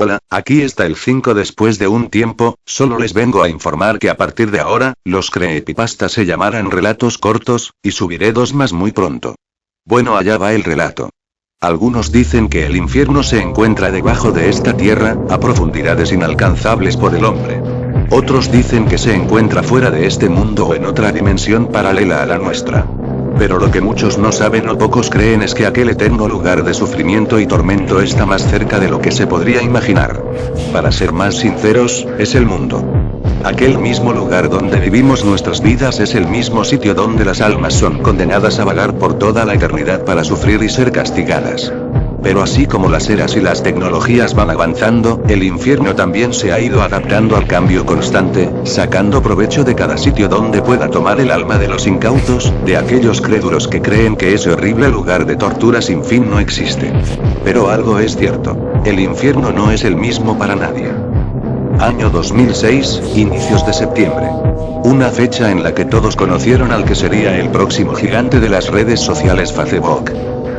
Hola, aquí está el 5 después de un tiempo, solo les vengo a informar que a partir de ahora, los creepypastas se llamarán relatos cortos, y subiré 2 más muy pronto. Bueno, allá va el relato. Algunos dicen que el infierno se encuentra debajo de esta tierra, a profundidades inalcanzables por el hombre. Otros dicen que se encuentra fuera de este mundo o en otra dimensión paralela a la nuestra. Pero lo que muchos no saben o pocos creen es que aquel eterno lugar de sufrimiento y tormento está más cerca de lo que se podría imaginar. Para ser más sinceros, es el mundo. Aquel mismo lugar donde vivimos nuestras vidas es el mismo sitio donde las almas son condenadas a vagar por toda la eternidad para sufrir y ser castigadas. Pero así como las eras y las tecnologías van avanzando, el infierno también se ha ido adaptando al cambio constante, sacando provecho de cada sitio donde pueda tomar el alma de los incautos, de aquellos crédulos que creen que ese horrible lugar de tortura sin fin no existe. Pero algo es cierto, el infierno no es el mismo para nadie. Año 2006, inicios de septiembre. Una fecha en la que todos conocieron al que sería el próximo gigante de las redes sociales, Facebook.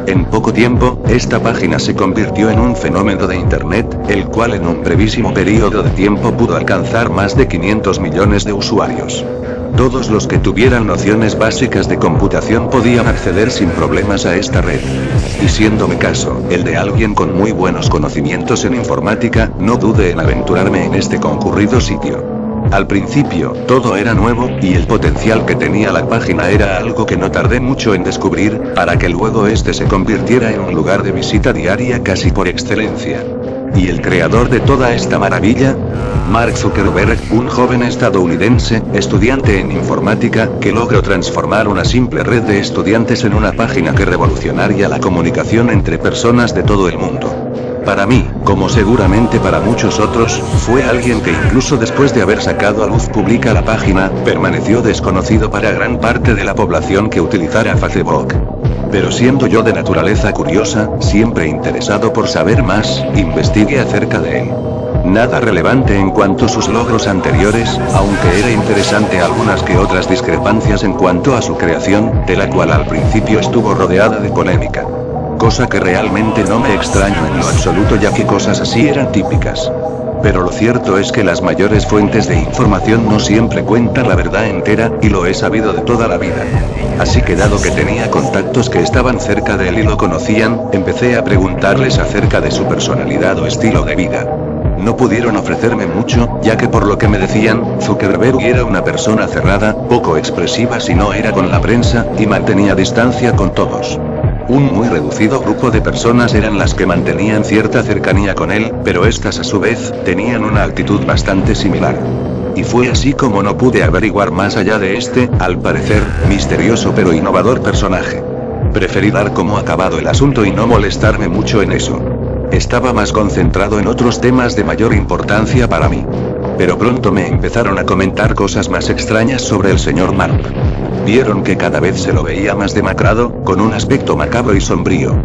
En poco tiempo, esta página se convirtió en un fenómeno de internet, el cual en un brevísimo periodo de tiempo pudo alcanzar más de 500 millones de usuarios. Todos los que tuvieran nociones básicas de computación podían acceder sin problemas a esta red. Y siendo mi caso, el de alguien con muy buenos conocimientos en informática, no dude en aventurarme en este concurrido sitio. Al principio, todo era nuevo, y el potencial que tenía la página era algo que no tardé mucho en descubrir, para que luego este se convirtiera en un lugar de visita diaria casi por excelencia. ¿Y el creador de toda esta maravilla? Mark Zuckerberg, un joven estadounidense, estudiante en informática, que logró transformar una simple red de estudiantes en una página que revolucionaría la comunicación entre personas de todo el mundo. Para mí, como seguramente para muchos otros, fue alguien que incluso después de haber sacado a luz pública la página, permaneció desconocido para gran parte de la población que utilizara Facebook. Pero siendo yo de naturaleza curiosa, siempre interesado por saber más, investigué acerca de él. Nada relevante en cuanto a sus logros anteriores, aunque era interesante algunas que otras discrepancias en cuanto a su creación, de la cual al principio estuvo rodeada de polémica. Cosa que realmente no me extraño en lo absoluto, ya que cosas así eran típicas. Pero lo cierto es que las mayores fuentes de información no siempre cuentan la verdad entera, y lo he sabido de toda la vida. Así que dado que tenía contactos que estaban cerca de él y lo conocían, empecé a preguntarles acerca de su personalidad o estilo de vida. No pudieron ofrecerme mucho, ya que por lo que me decían, Zuckerberg era una persona cerrada, poco expresiva si no era con la prensa, y mantenía distancia con todos. Un muy reducido grupo de personas eran las que mantenían cierta cercanía con él, pero estas a su vez, tenían una actitud bastante similar. Y fue así como no pude averiguar más allá de este, al parecer, misterioso pero innovador personaje. Preferí dar como acabado el asunto y no molestarme mucho en eso. Estaba más concentrado en otros temas de mayor importancia para mí. Pero pronto me empezaron a comentar cosas más extrañas sobre el señor Mark. Vieron que cada vez se lo veía más demacrado, con un aspecto macabro y sombrío.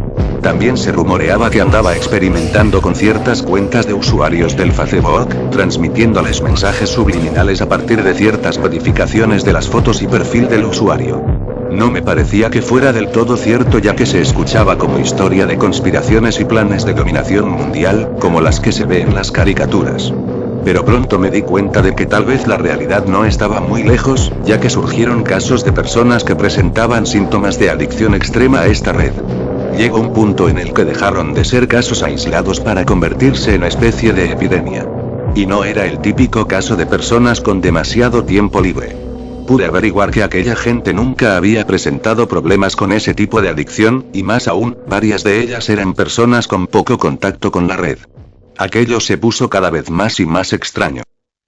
También se rumoreaba que andaba experimentando con ciertas cuentas de usuarios del Facebook, transmitiéndoles mensajes subliminales a partir de ciertas modificaciones de las fotos y perfil del usuario. No me parecía que fuera del todo cierto, ya que se escuchaba como historia de conspiraciones y planes de dominación mundial, como las que se ve en las caricaturas. Pero pronto me di cuenta de que tal vez la realidad no estaba muy lejos, ya que surgieron casos de personas que presentaban síntomas de adicción extrema a esta red. Llegó un punto en el que dejaron de ser casos aislados para convertirse en especie de epidemia. Y no era el típico caso de personas con demasiado tiempo libre. Pude averiguar que aquella gente nunca había presentado problemas con ese tipo de adicción, y más aún, varias de ellas eran personas con poco contacto con la red. Aquello se puso cada vez más y más extraño.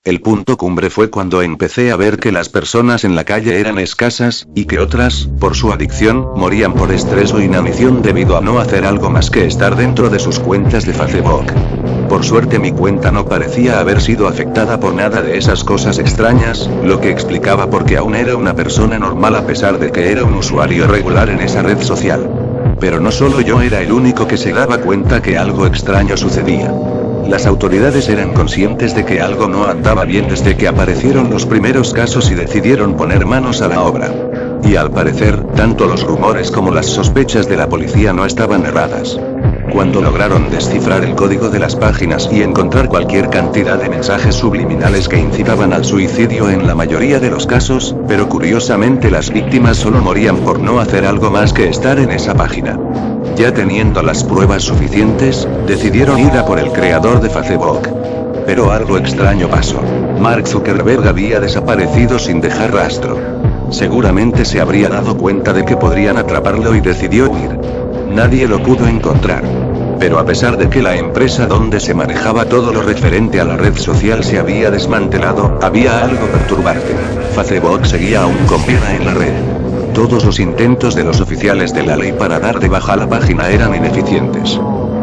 El punto cumbre fue cuando empecé a ver que las personas en la calle eran escasas, y que otras, por su adicción, morían por estrés o inanición debido a no hacer algo más que estar dentro de sus cuentas de Facebook. Por suerte mi cuenta no parecía haber sido afectada por nada de esas cosas extrañas, lo que explicaba por qué aún era una persona normal a pesar de que era un usuario regular en esa red social. Pero no solo yo era el único que se daba cuenta que algo extraño sucedía. Las autoridades eran conscientes de que algo no andaba bien desde que aparecieron los primeros casos y decidieron poner manos a la obra. Y al parecer, tanto los rumores como las sospechas de la policía no estaban erradas. Cuando lograron descifrar el código de las páginas y encontrar cualquier cantidad de mensajes subliminales que incitaban al suicidio en la mayoría de los casos, pero curiosamente las víctimas solo morían por no hacer algo más que estar en esa página. Ya teniendo las pruebas suficientes, decidieron ir a por el creador de Facebook. Pero algo extraño pasó. Mark Zuckerberg había desaparecido sin dejar rastro. Seguramente se habría dado cuenta de que podrían atraparlo y decidió huir. Nadie lo pudo encontrar. Pero a pesar de que la empresa donde se manejaba todo lo referente a la red social se había desmantelado, había algo perturbante. Facebook seguía aún con vida en la red. Todos los intentos de los oficiales de la ley para dar de baja la página eran ineficientes.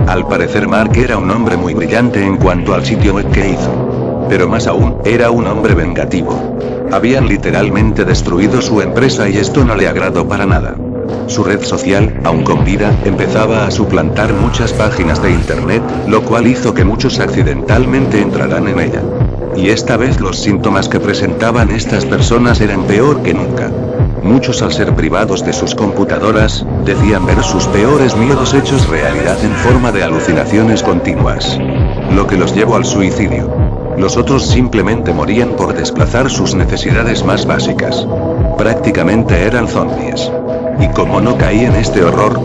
Al parecer Mark era un hombre muy brillante en cuanto al sitio web que hizo. Pero más aún, era un hombre vengativo. Habían literalmente destruido su empresa y esto no le agradó para nada. Su red social, aún con vida, empezaba a suplantar muchas páginas de internet, lo cual hizo que muchos accidentalmente entraran en ella. Y esta vez los síntomas que presentaban estas personas eran peor que nunca. Muchos, al ser privados de sus computadoras, decían ver sus peores miedos hechos realidad en forma de alucinaciones continuas. Lo que los llevó al suicidio. Los otros simplemente morían por desplazar sus necesidades más básicas. Prácticamente eran zombies. Y como no caí en este horror,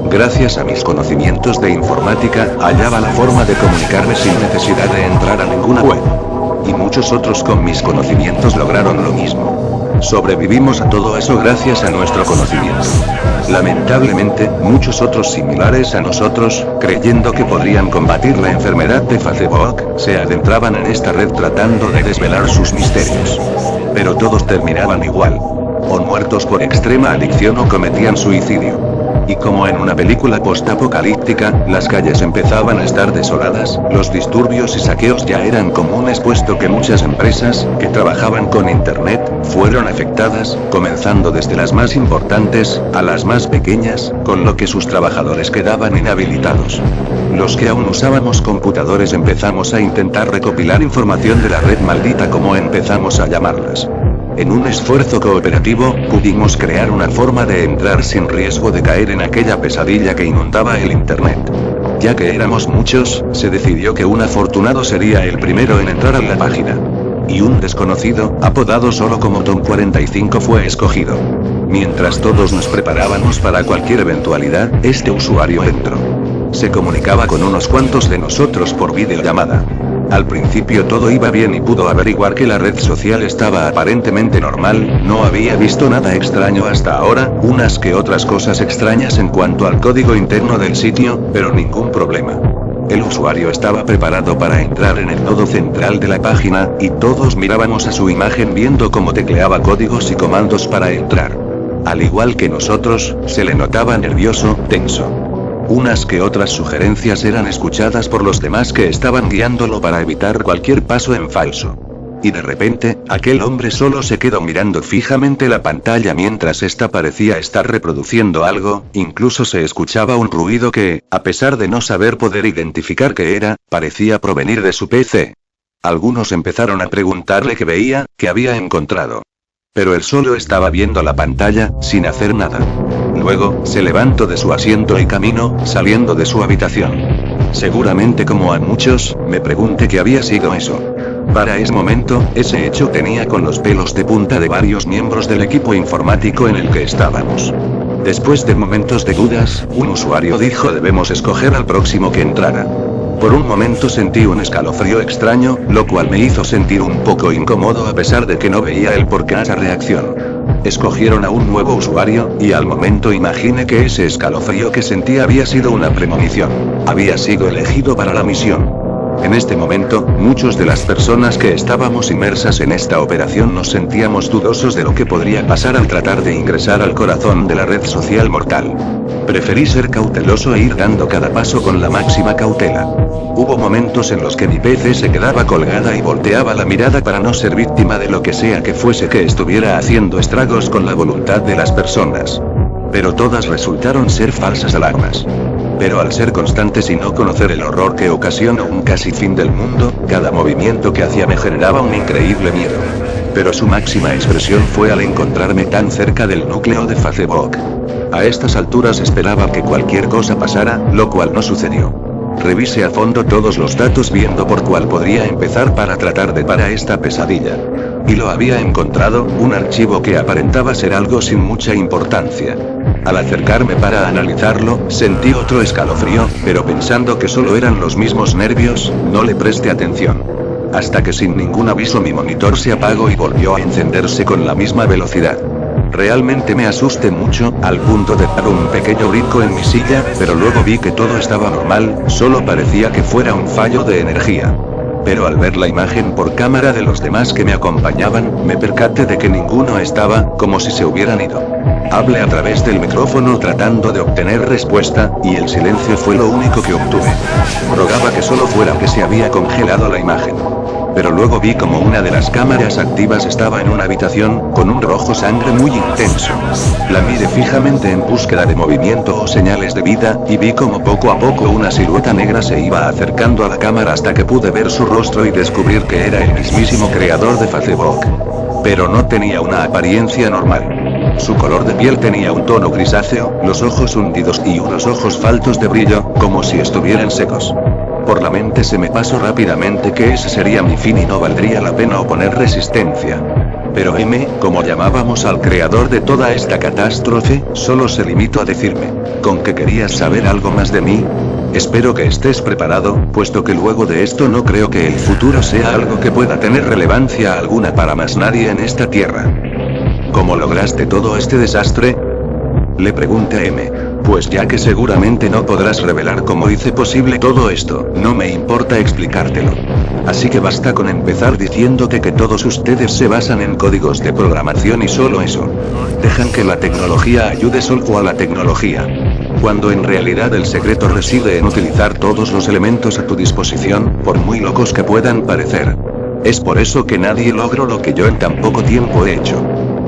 gracias a mis conocimientos de informática, hallaba la forma de comunicarme sin necesidad de entrar a ninguna web. Y muchos otros con mis conocimientos lograron lo mismo. Sobrevivimos a todo eso gracias a nuestro conocimiento. Lamentablemente, muchos otros similares a nosotros, creyendo que podrían combatir la enfermedad de Facebook, se adentraban en esta red tratando de desvelar sus misterios. Pero todos terminaban igual. O muertos por extrema adicción o cometían suicidio. Y como en una película postapocalíptica, las calles empezaban a estar desoladas, los disturbios y saqueos ya eran comunes puesto que muchas empresas, que trabajaban con internet, fueron afectadas, comenzando desde las más importantes, a las más pequeñas, con lo que sus trabajadores quedaban inhabilitados. Los que aún usábamos computadores empezamos a intentar recopilar información de la red maldita como empezamos a llamarlas. En un esfuerzo cooperativo, pudimos crear una forma de entrar sin riesgo de caer en aquella pesadilla que inundaba el internet. Ya que éramos muchos, se decidió que un afortunado sería el primero en entrar a la página. Y un desconocido, apodado solo como Tom 45 fue escogido. Mientras todos nos preparábamos para cualquier eventualidad, este usuario entró. Se comunicaba con unos cuantos de nosotros por videollamada. Al principio todo iba bien y pudo averiguar que la red social estaba aparentemente normal, no había visto nada extraño hasta ahora, unas que otras cosas extrañas en cuanto al código interno del sitio, pero ningún problema. El usuario estaba preparado para entrar en el nodo central de la página, y todos mirábamos a su imagen viendo cómo tecleaba códigos y comandos para entrar. Al igual que nosotros, se le notaba nervioso, tenso. Unas que otras sugerencias eran escuchadas por los demás que estaban guiándolo para evitar cualquier paso en falso. Y de repente, aquel hombre solo se quedó mirando fijamente la pantalla mientras ésta parecía estar reproduciendo algo, incluso se escuchaba un ruido que, a pesar de no saber poder identificar qué era, parecía provenir de su PC. Algunos empezaron a preguntarle qué veía, qué había encontrado. Pero él solo estaba viendo la pantalla, sin hacer nada. Luego, se levantó de su asiento y caminó, saliendo de su habitación. Seguramente como a muchos, me pregunté qué había sido eso. Para ese momento, ese hecho tenía con los pelos de punta de varios miembros del equipo informático en el que estábamos. Después de momentos de dudas, un usuario dijo debemos escoger al próximo que entrara. Por un momento sentí un escalofrío extraño, lo cual me hizo sentir un poco incómodo a pesar de que no veía el porqué de esa reacción. Escogieron a un nuevo usuario, y al momento imaginé que ese escalofrío que sentí había sido una premonición. Había sido elegido para la misión. En este momento, muchos de las personas que estábamos inmersas en esta operación nos sentíamos dudosos de lo que podría pasar al tratar de ingresar al corazón de la red social mortal. Preferí ser cauteloso e ir dando cada paso con la máxima cautela. Hubo momentos en los que mi PC se quedaba colgada y volteaba la mirada para no ser víctima de lo que sea que fuese que estuviera haciendo estragos con la voluntad de las personas. Pero todas resultaron ser falsas alarmas. Pero al ser constantes y no conocer el horror que ocasiona un casi fin del mundo, cada movimiento que hacía me generaba un increíble miedo. Pero su máxima expresión fue al encontrarme tan cerca del núcleo de Facebook. A estas alturas esperaba que cualquier cosa pasara, lo cual no sucedió. Revisé a fondo todos los datos viendo por cuál podría empezar para tratar de parar esta pesadilla. Y lo había encontrado, un archivo que aparentaba ser algo sin mucha importancia. Al acercarme para analizarlo, sentí otro escalofrío, pero pensando que solo eran los mismos nervios, no le presté atención. Hasta que sin ningún aviso mi monitor se apagó y volvió a encenderse con la misma velocidad. Realmente me asusté mucho, al punto de dar un pequeño brinco en mi silla, pero luego vi que todo estaba normal, solo parecía que fuera un fallo de energía. Pero al ver la imagen por cámara de los demás que me acompañaban, me percaté de que ninguno estaba, como si se hubieran ido. Hablé a través del micrófono tratando de obtener respuesta, y el silencio fue lo único que obtuve. Rogaba que solo fuera que se había congelado la imagen. Pero luego vi como una de las cámaras activas estaba en una habitación, con un rojo sangre muy intenso. La miré fijamente en búsqueda de movimiento o señales de vida, y vi como poco a poco una silueta negra se iba acercando a la cámara hasta que pude ver su rostro y descubrir que era el mismísimo creador de Facebook. Pero no tenía una apariencia normal. Su color de piel tenía un tono grisáceo, los ojos hundidos y unos ojos faltos de brillo, como si estuvieran secos. Por la mente se me pasó rápidamente que ese sería mi fin y no valdría la pena oponer resistencia. Pero M, como llamábamos al creador de toda esta catástrofe, solo se limitó a decirme, ¿con que querías saber algo más de mí? Espero que estés preparado, puesto que luego de esto no creo que el futuro sea algo que pueda tener relevancia alguna para más nadie en esta tierra. ¿Cómo lograste todo este desastre? Le pregunté a M. Pues ya que seguramente no podrás revelar cómo hice posible todo esto, no me importa explicártelo. Así que basta con empezar diciéndote que todos ustedes se basan en códigos de programación y solo eso. Dejan que la tecnología ayude solo a la tecnología. Cuando en realidad el secreto reside en utilizar todos los elementos a tu disposición, por muy locos que puedan parecer. Es por eso que nadie logró lo que yo en tan poco tiempo he hecho.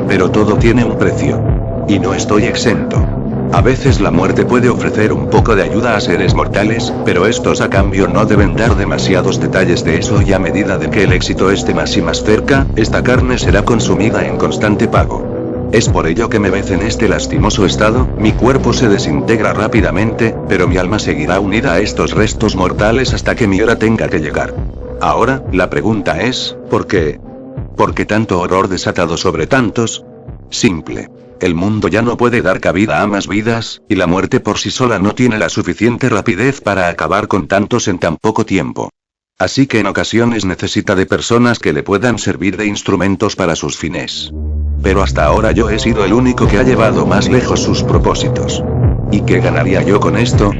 Pero todo tiene un precio. Y no estoy exento. A veces la muerte puede ofrecer un poco de ayuda a seres mortales, pero estos a cambio no deben dar demasiados detalles de eso y a medida de que el éxito esté más y más cerca, esta carne será consumida en constante pago. Es por ello que me ves en este lastimoso estado, mi cuerpo se desintegra rápidamente, pero mi alma seguirá unida a estos restos mortales hasta que mi hora tenga que llegar. Ahora, la pregunta es, ¿por qué? ¿Por qué tanto horror desatado sobre tantos? Simple. El mundo ya no puede dar cabida a más vidas, y la muerte por sí sola no tiene la suficiente rapidez para acabar con tantos en tan poco tiempo. Así que en ocasiones necesita de personas que le puedan servir de instrumentos para sus fines. Pero hasta ahora yo he sido el único que ha llevado más lejos sus propósitos. ¿Y qué ganaría yo con esto?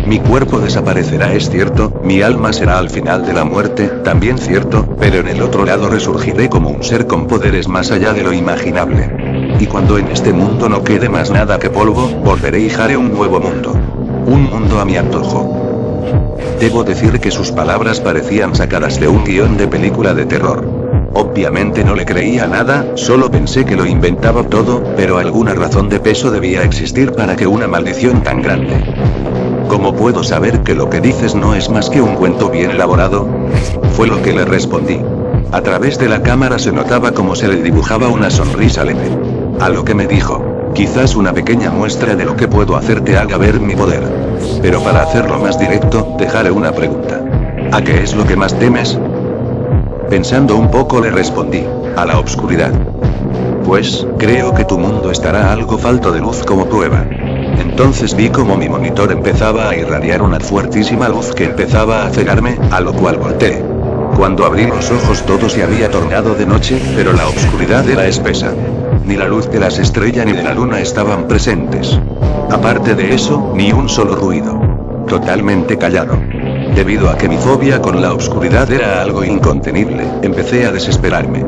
Mi cuerpo desaparecerá, es cierto, mi alma será al final de la muerte, también cierto, pero en el otro lado resurgiré como un ser con poderes más allá de lo imaginable. Y cuando en este mundo no quede más nada que polvo, volveré y haré un nuevo mundo. Un mundo a mi antojo. Debo decir que sus palabras parecían sacadas de un guión de película de terror. Obviamente no le creía nada, solo pensé que lo inventaba todo, pero alguna razón de peso debía existir para que una maldición tan grande. ¿Cómo puedo saber que lo que dices no es más que un cuento bien elaborado? Fue lo que le respondí. A través de la cámara se notaba como se le dibujaba una sonrisa leve. A lo que me dijo, quizás una pequeña muestra de lo que puedo hacer te haga ver mi poder. Pero para hacerlo más directo, dejaré una pregunta. ¿A qué es lo que más temes? Pensando un poco le respondí, a la oscuridad. Pues, creo que tu mundo estará algo falto de luz como prueba. Entonces vi como mi monitor empezaba a irradiar una fuertísima luz que empezaba a cegarme, a lo cual volteé. Cuando abrí los ojos todo se había tornado de noche, pero la oscuridad era espesa. Ni la luz de las estrellas ni de la luna estaban presentes. Aparte de eso, ni un solo ruido. Totalmente callado. Debido a que mi fobia con la oscuridad era algo incontenible, empecé a desesperarme.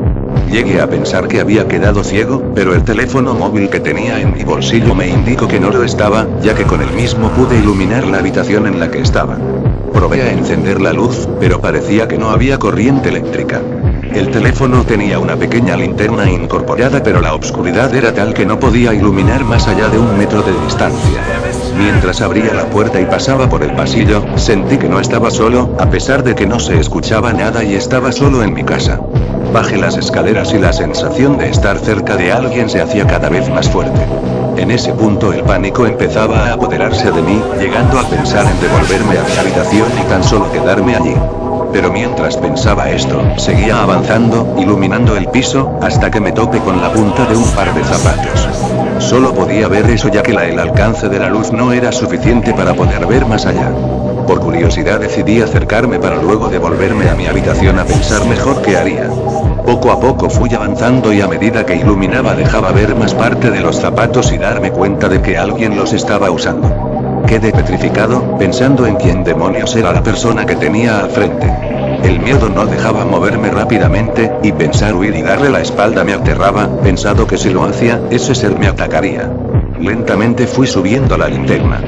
Llegué a pensar que había quedado ciego, pero el teléfono móvil que tenía en mi bolsillo me indicó que no lo estaba, ya que con el mismo pude iluminar la habitación en la que estaba. Probé a encender la luz, pero parecía que no había corriente eléctrica. El teléfono tenía una pequeña linterna incorporada, pero la oscuridad era tal que no podía iluminar más allá de 1 metro de distancia. Mientras abría la puerta y pasaba por el pasillo, sentí que no estaba solo, a pesar de que no se escuchaba nada y estaba solo en mi casa. Bajé las escaleras y la sensación de estar cerca de alguien se hacía cada vez más fuerte. En ese punto el pánico empezaba a apoderarse de mí, llegando a pensar en devolverme a mi habitación y tan solo quedarme allí. Pero mientras pensaba esto, seguía avanzando, iluminando el piso, hasta que me topé con la punta de un par de zapatos. Solo podía ver eso ya que el alcance de la luz no era suficiente para poder ver más allá. Por curiosidad decidí acercarme para luego devolverme a mi habitación a pensar mejor qué haría. Poco a poco fui avanzando y a medida que iluminaba dejaba ver más parte de los zapatos y darme cuenta de que alguien los estaba usando. Quedé petrificado, pensando en quién demonios era la persona que tenía al frente. El miedo no dejaba moverme rápidamente, y pensar huir y darle la espalda me aterraba, pensado que si lo hacía, ese ser me atacaría. Lentamente fui subiendo la linterna.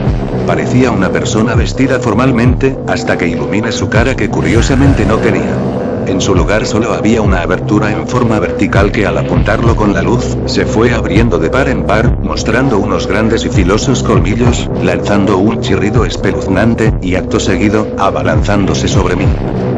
Parecía una persona vestida formalmente, hasta que iluminé su cara que curiosamente no tenía. En su lugar solo había una abertura en forma vertical que al apuntarlo con la luz, se fue abriendo de par en par, mostrando unos grandes y filosos colmillos, lanzando un chirrido espeluznante, y acto seguido, abalanzándose sobre mí.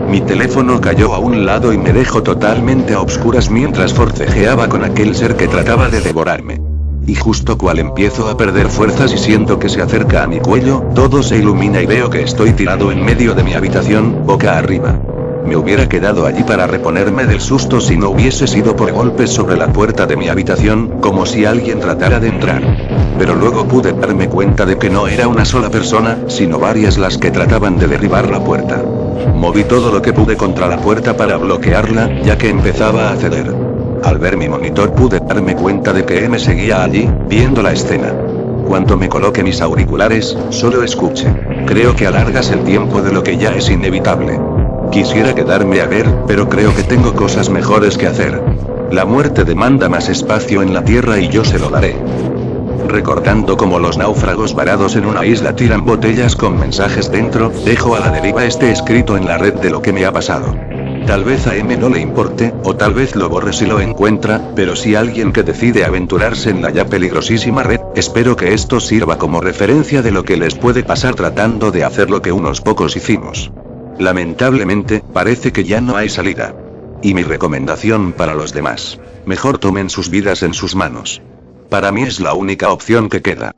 Mi teléfono cayó a un lado y me dejó totalmente a obscuras mientras forcejeaba con aquel ser que trataba de devorarme. Y justo cual empiezo a perder fuerzas y siento que se acerca a mi cuello, todo se ilumina y veo que estoy tirado en medio de mi habitación, boca arriba. Me hubiera quedado allí para reponerme del susto si no hubiese sido por golpes sobre la puerta de mi habitación, como si alguien tratara de entrar. Pero luego pude darme cuenta de que no era una sola persona, sino varias las que trataban de derribar la puerta. Moví todo lo que pude contra la puerta para bloquearla, ya que empezaba a ceder. Al ver mi monitor pude darme cuenta de que me seguía allí, viendo la escena. Cuando me coloqué mis auriculares, solo escuché. Creo que alargas el tiempo de lo que ya es inevitable. Quisiera quedarme a ver, pero creo que tengo cosas mejores que hacer. La muerte demanda más espacio en la tierra y yo se lo daré. Recordando cómo los náufragos varados en una isla tiran botellas con mensajes dentro, dejo a la deriva este escrito en la red de lo que me ha pasado. Tal vez a M no le importe, o tal vez lo borre si lo encuentra, pero si alguien que decide aventurarse en la ya peligrosísima red, espero que esto sirva como referencia de lo que les puede pasar tratando de hacer lo que unos pocos hicimos. Lamentablemente, parece que ya no hay salida. Y mi recomendación para los demás: mejor tomen sus vidas en sus manos. Para mí es la única opción que queda.